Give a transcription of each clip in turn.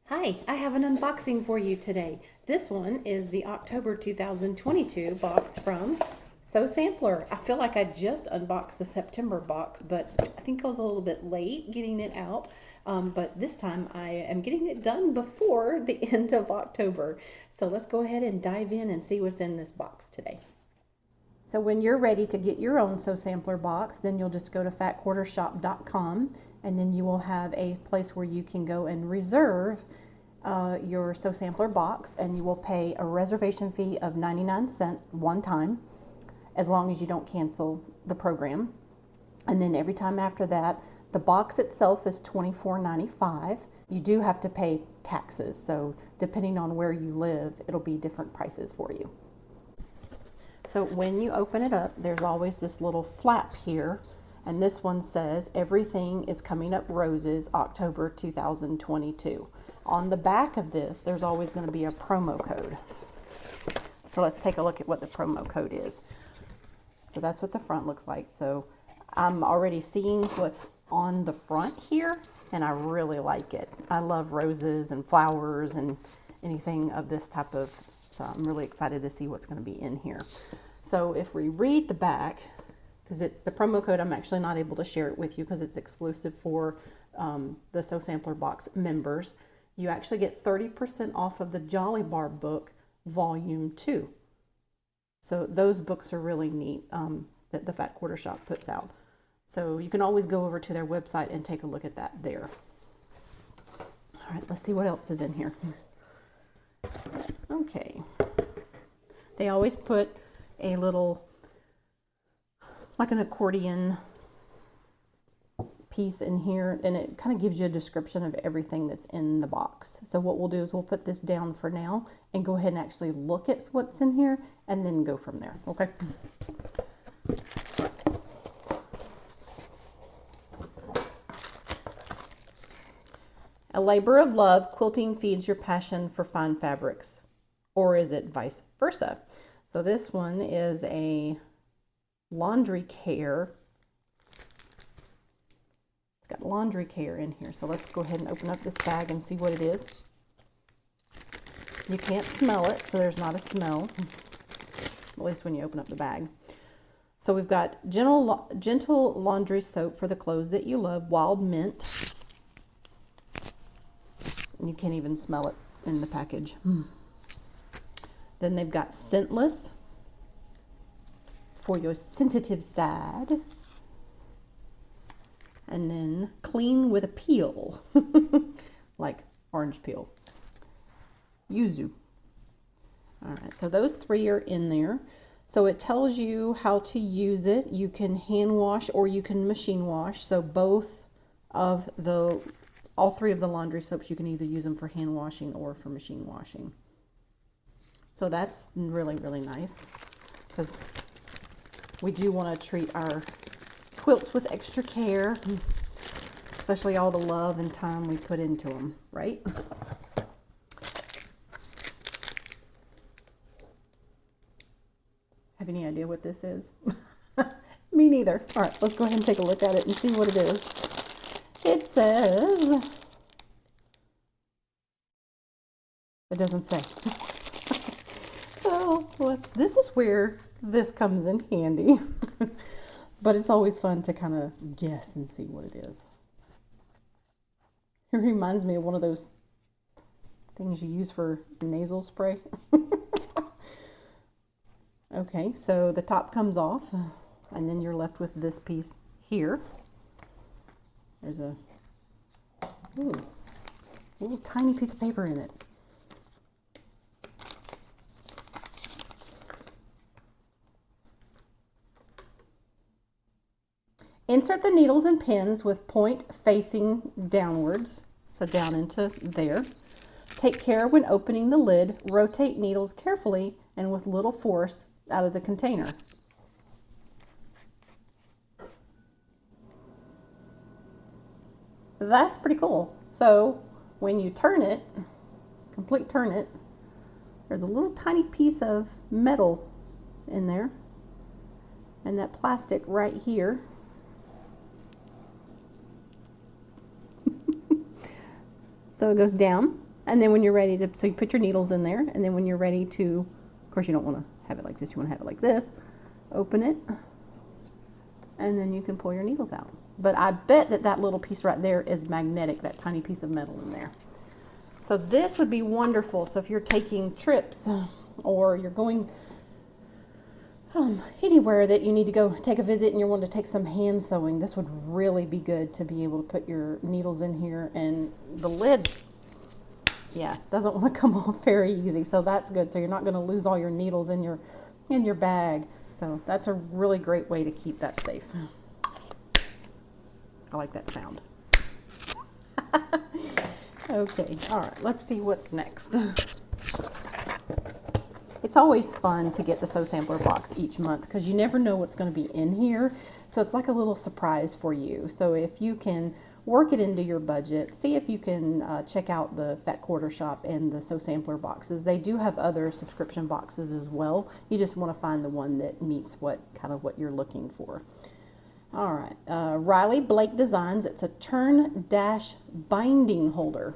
Hi, I have an unboxing for you today. This one is the October 2022 box from So Sampler. I feel like I just unboxed the September box, but I think I was a little bit late getting it out. But this time I am getting it done before the end of October. So let's go ahead and dive in and see what's in this box today. So when you're ready to get your own So Sampler box, then you'll just go to fatquartershop.com, and then you will have a place where you can go and reserve your So Sampler box, and you will pay a reservation fee of 99 cents one time, as long as you don't cancel the program. And then every time after that, the box itself is $24.95. You do have to pay taxes, so depending on where you live, it'll be different prices for you. So when you open it up, there's always this little flap here, and this one says everything is coming up roses, October 2022. On the back of this, there's always going to be a promo code. So let's take a look at what the promo code is. So that's what the front looks like. So I'm already seeing what's on the front here, and I really like it. I love roses and flowers and anything of this type of, so I'm really excited to see what's going to be in here. So if we read the back, because it's the promo code, I'm actually not able to share it with you because it's exclusive for the So Sampler box members. You actually get 30% off of the Jolly Bar book, Volume 2. So those books are really neat that the Fat Quarter Shop puts out. So you can always go over to their website and take a look at that there. All right, let's see what else is in here. Okay. They always put a little, like an accordion piece in here, and it kind of gives you a description of everything that's in the box. So what we'll do is we'll put this down for now and go ahead and actually look at what's in here and then go from there. Okay. A labor of love, quilting feeds your passion for fine fabrics. Or is it vice versa? So this one is a laundry care. It's got laundry care in here. So let's go ahead and open up this bag and see what it is. You can't smell it, so there's not a smell, at least when you open up the bag. So we've got gentle laundry soap for the clothes that you love, wild mint. You can't even smell it in the package. Then they've got scentless for your sensitive side. And then clean with a peel, like orange peel. Yuzu. All right, so those three are in there. So it tells you how to use it. You can hand wash or you can machine wash. So all three of the laundry soaps, you can either use them for hand washing or for machine washing. So that's really, really nice, because we do want to treat our quilts with extra care, especially all the love and time we put into them, right? Have any idea what this is? Me neither. All right, let's go ahead and take a look at it and see what it is. It says, it doesn't say. So this is where this comes in handy. But it's always fun to kind of guess and see what it is. It reminds me of one of those things you use for nasal spray. Okay, so the top comes off, and then you're left with this piece here. There's a little tiny piece of paper in it. Insert the needles and pins with point facing downwards, so down into there. Take care when opening the lid. Rotate needles carefully and with little force out of the container. That's pretty cool. So when you turn it, complete turn it, there's a little tiny piece of metal in there, and that plastic right here. So it goes down And then when you're ready to, so you put your needles in there, and then when you're ready to, of course you don't want to have it like this, you want to have it like this, open it, and then you can pull your needles out. But I bet that that little piece right there is magnetic, that tiny piece of metal in there. So this would be wonderful. So if you're taking trips or you're going anywhere that you need to go take a visit and you want to take some hand sewing, this would really be good to be able to put your needles in here. And the lid, yeah, doesn't want to come off very easy, so that's good. So you're not going to lose all your needles in your bag. So that's a really great way to keep that safe. I like that sound. Okay, all right, let's see what's next. It's always fun to get the Sew Sampler box each month because you never know what's going to be in here. So it's like a little surprise for you. So if you can work it into your budget, see if you can check out the Fat Quarter Shop and the Sew Sampler boxes. They do have other subscription boxes as well. You just want to find the one that meets what you're looking for. All right, Riley Blake Designs. It's a turn dash binding holder.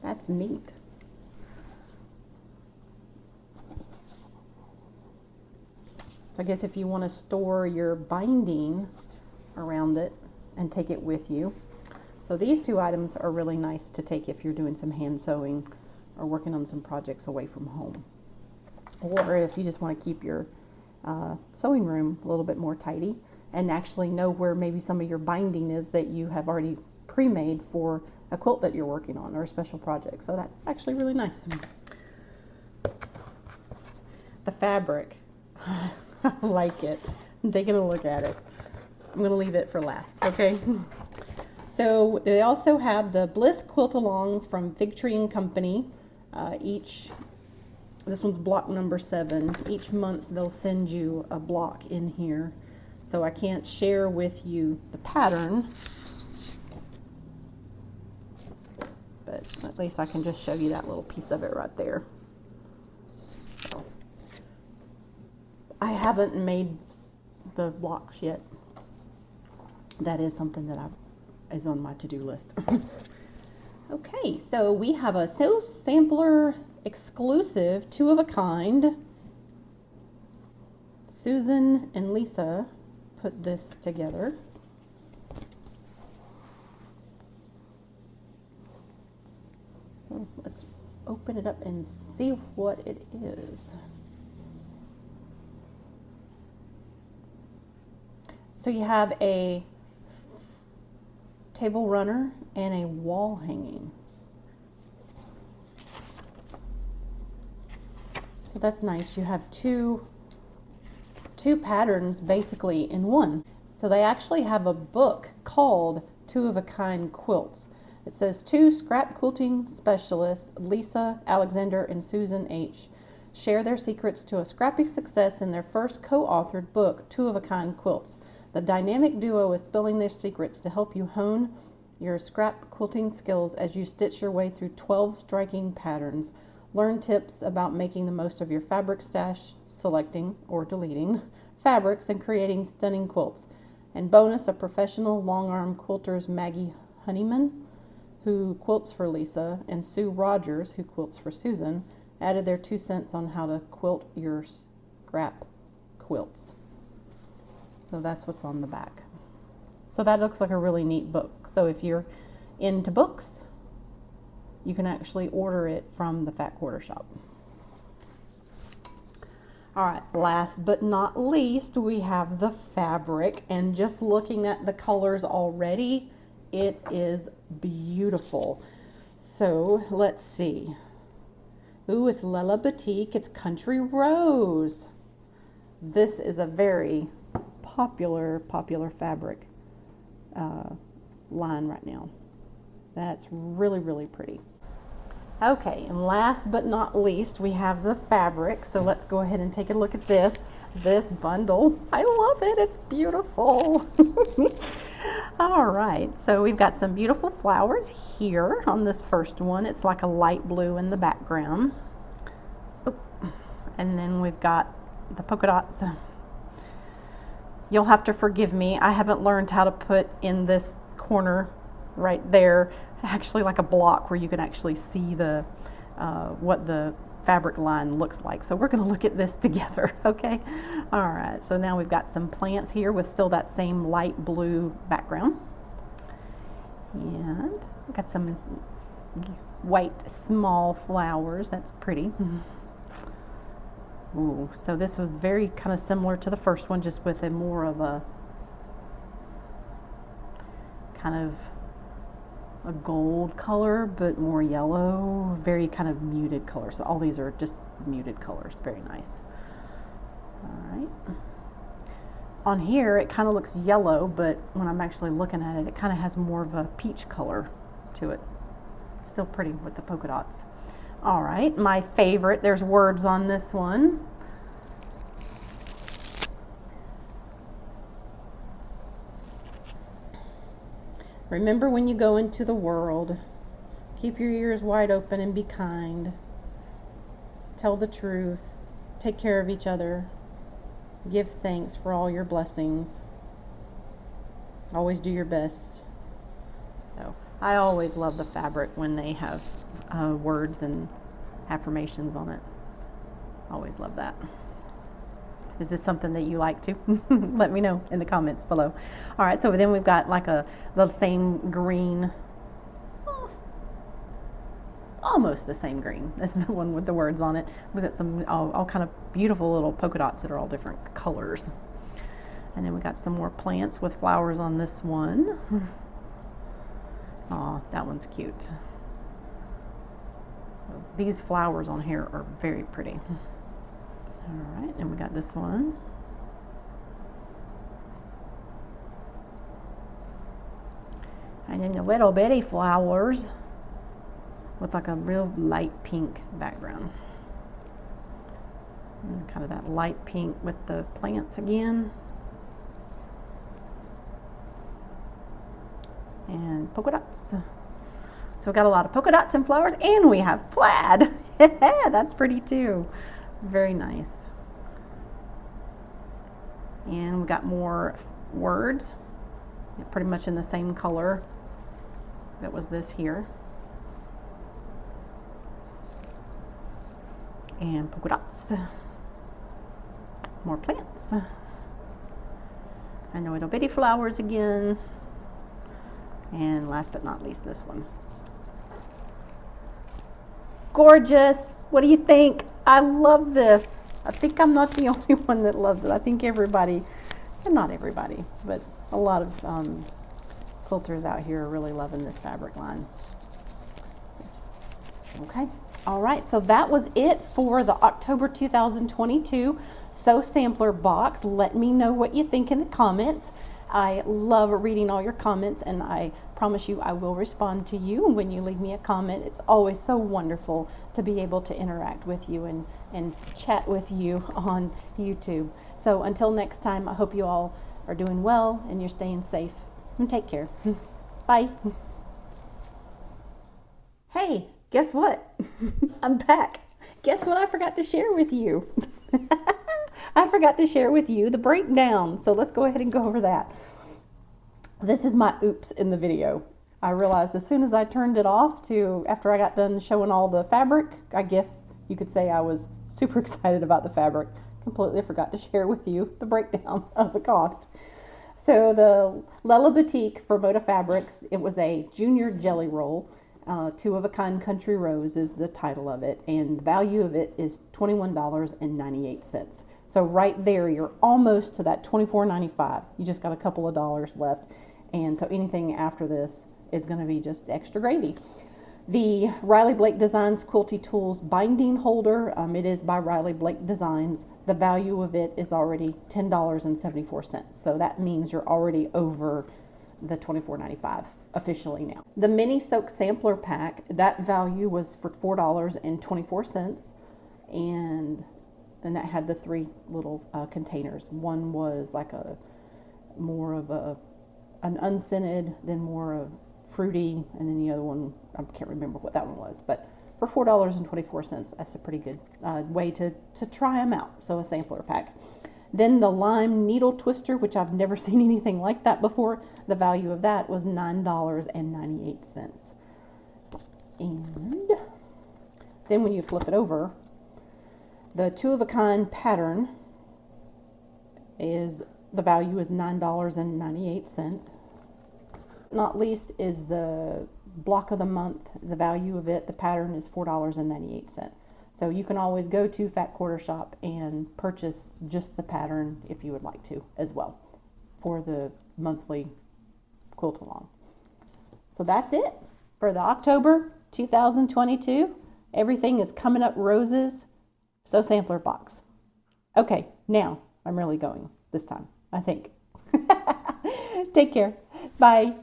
That's neat. So I guess if you want to store your binding around it and take it with you. So these two items are really nice to take if you're doing some hand sewing or working on some projects away from home. Or if you just want to keep your sewing room a little bit more tidy and actually know where maybe some of your binding is that you have already pre-made for a quilt that you're working on or a special project. So that's actually really nice. The fabric, I like it. I'm taking a look at it. I'm going to leave it for last, okay? So they also have the Bliss Quilt Along from Fig Tree & Company. This one's block number 7. Each month they'll send you a block in here. So I can't share with you the pattern, but at least I can just show you that little piece of it right there. So, I haven't made the blocks yet. That is something that is on my to-do list. Okay, so we have a Sew Sampler exclusive 2 of a kind. Susan and Lisa put this together. So let's open it up and see what it is. So you have a table runner and a wall hanging. So that's nice. You have two patterns basically in one. So they actually have a book called 2 of a Kind Quilts. It says 2 scrap quilting specialists, Lisa Alexander and Susan H., share their secrets to a scrappy success in their first co-authored book, 2 of a Kind Quilts. The dynamic duo is spilling their secrets to help you hone your scrap quilting skills as you stitch your way through 12 striking patterns. Learn tips about making the most of your fabric stash, selecting or deleting fabrics, and creating stunning quilts. And bonus, a professional long-arm quilters, Maggie Honeyman, who quilts for Lisa, and Sue Rogers, who quilts for Susan, added their 2 cents on how to quilt your scrap quilts. So that's what's on the back. So that looks like a really neat book. So if you're into books, you can actually order it from the Fat Quarter Shop. All right, last but not least, we have the fabric. And just looking at the colors already, it is beautiful. So let's see. Ooh, it's Lella Batik. It's Country Rose. This is a very popular fabric line right now. That's really, really pretty. Okay, and last but not least, we have the fabric. So let's go ahead and take a look at this bundle. I love it. It's beautiful. All right, so we've got some beautiful flowers here on this first one. It's like a light blue in the background. Oh, and then we've got the polka dots. You'll have to forgive me. I haven't learned how to put in this corner right there, actually like a block where you can actually see the what the fabric line looks like. So we're going to look at this together, okay? All right, so now we've got some plants here with still that same light blue background. And we've got some white small flowers. That's pretty. Ooh, so this was very kind of similar to the first one, just with a more of a kind of a gold color, but more yellow, very kind of muted color. So all these are just muted colors, very nice. All right. On here, it kind of looks yellow, but when I'm actually looking at it, it kind of has more of a peach color to it. Still pretty with the polka dots. All right, my favorite, there's words on this one. Remember when you go into the world, keep your ears wide open and be kind. Tell the truth. Take care of each other. Give thanks for all your blessings. Always do your best. So I always love the fabric when they have words and affirmations on it. Always love that. Is this something that you like too? Let me know in the comments below. All right, so then we've got like the same green, almost the same green as the one with the words on it. We've got some all kind of beautiful little polka dots that are all different colors. And then we got some more plants with flowers on this one. Oh, that one's cute. So these flowers on here are very pretty. All right, and we got this one. And then the little bitty flowers with like a real light pink background. And kind of that light pink with the plants again. And polka dots. So we got a lot of polka dots and flowers, and we have plaid. That's pretty too. Very nice. And we got more words, pretty much in the same color that was this here. And polka dots. More plants. And the little bitty flowers again. And last but not least, this one. Gorgeous. What do you think? I love this. I think I'm not the only one that loves it. I think everybody, and not everybody, but a lot of quilters out here are really loving this fabric line. Okay. All right. So that was it for the October 2022 Sew Sampler box. Let me know what you think in the comments. I love reading all your comments, and I promise you I will respond to you when you leave me a comment. It's always so wonderful to be able to interact with you and chat with you on YouTube. So until next time, I hope you all are doing well and you're staying safe. And take care. Bye. Hey, guess what? I'm back. Guess what I forgot to share with you? I forgot to share with you the breakdown. So let's go ahead and go over that. This is my oops in the video. I realized as soon as I turned it off after I got done showing all the fabric, I guess you could say I was super excited about the fabric. Completely forgot to share with you the breakdown of the cost. So the Lella Boutique for Moda Fabrics, it was a junior jelly roll. Two of a Kind Country Rose is the title of it, and the value of it is $21.98. So right there, you're almost to that $24.95. You just got a couple of dollars left, and so anything after this is going to be just extra gravy. The Riley Blake Designs Quilty Tools binding holder, it is by Riley Blake Designs. The value of it is already $10.74. So that means you're already over the $24.95 officially now. The mini soak sampler pack, that value was for $4.24, and that had the three little containers. One was like more of an unscented, then more of fruity, and then the other one, I can't remember what that one was, but for $4.24, that's a pretty good way to try them out. So a sampler pack. Then the lime needle twister, which I've never seen anything like that before, the value of that was $9.98. And then when you flip it over, the two-of-a-kind pattern is, the value is $9.98. Not least is the block of the month. The value of it, the pattern is $4.98. So you can always go to Fat Quarter Shop and purchase just the pattern if you would like to as well for the monthly quilt along. So that's it for the October 2022. Everything is coming up roses. Sew Sampler box. Okay, now I'm really going this time, I think. Take care. Bye.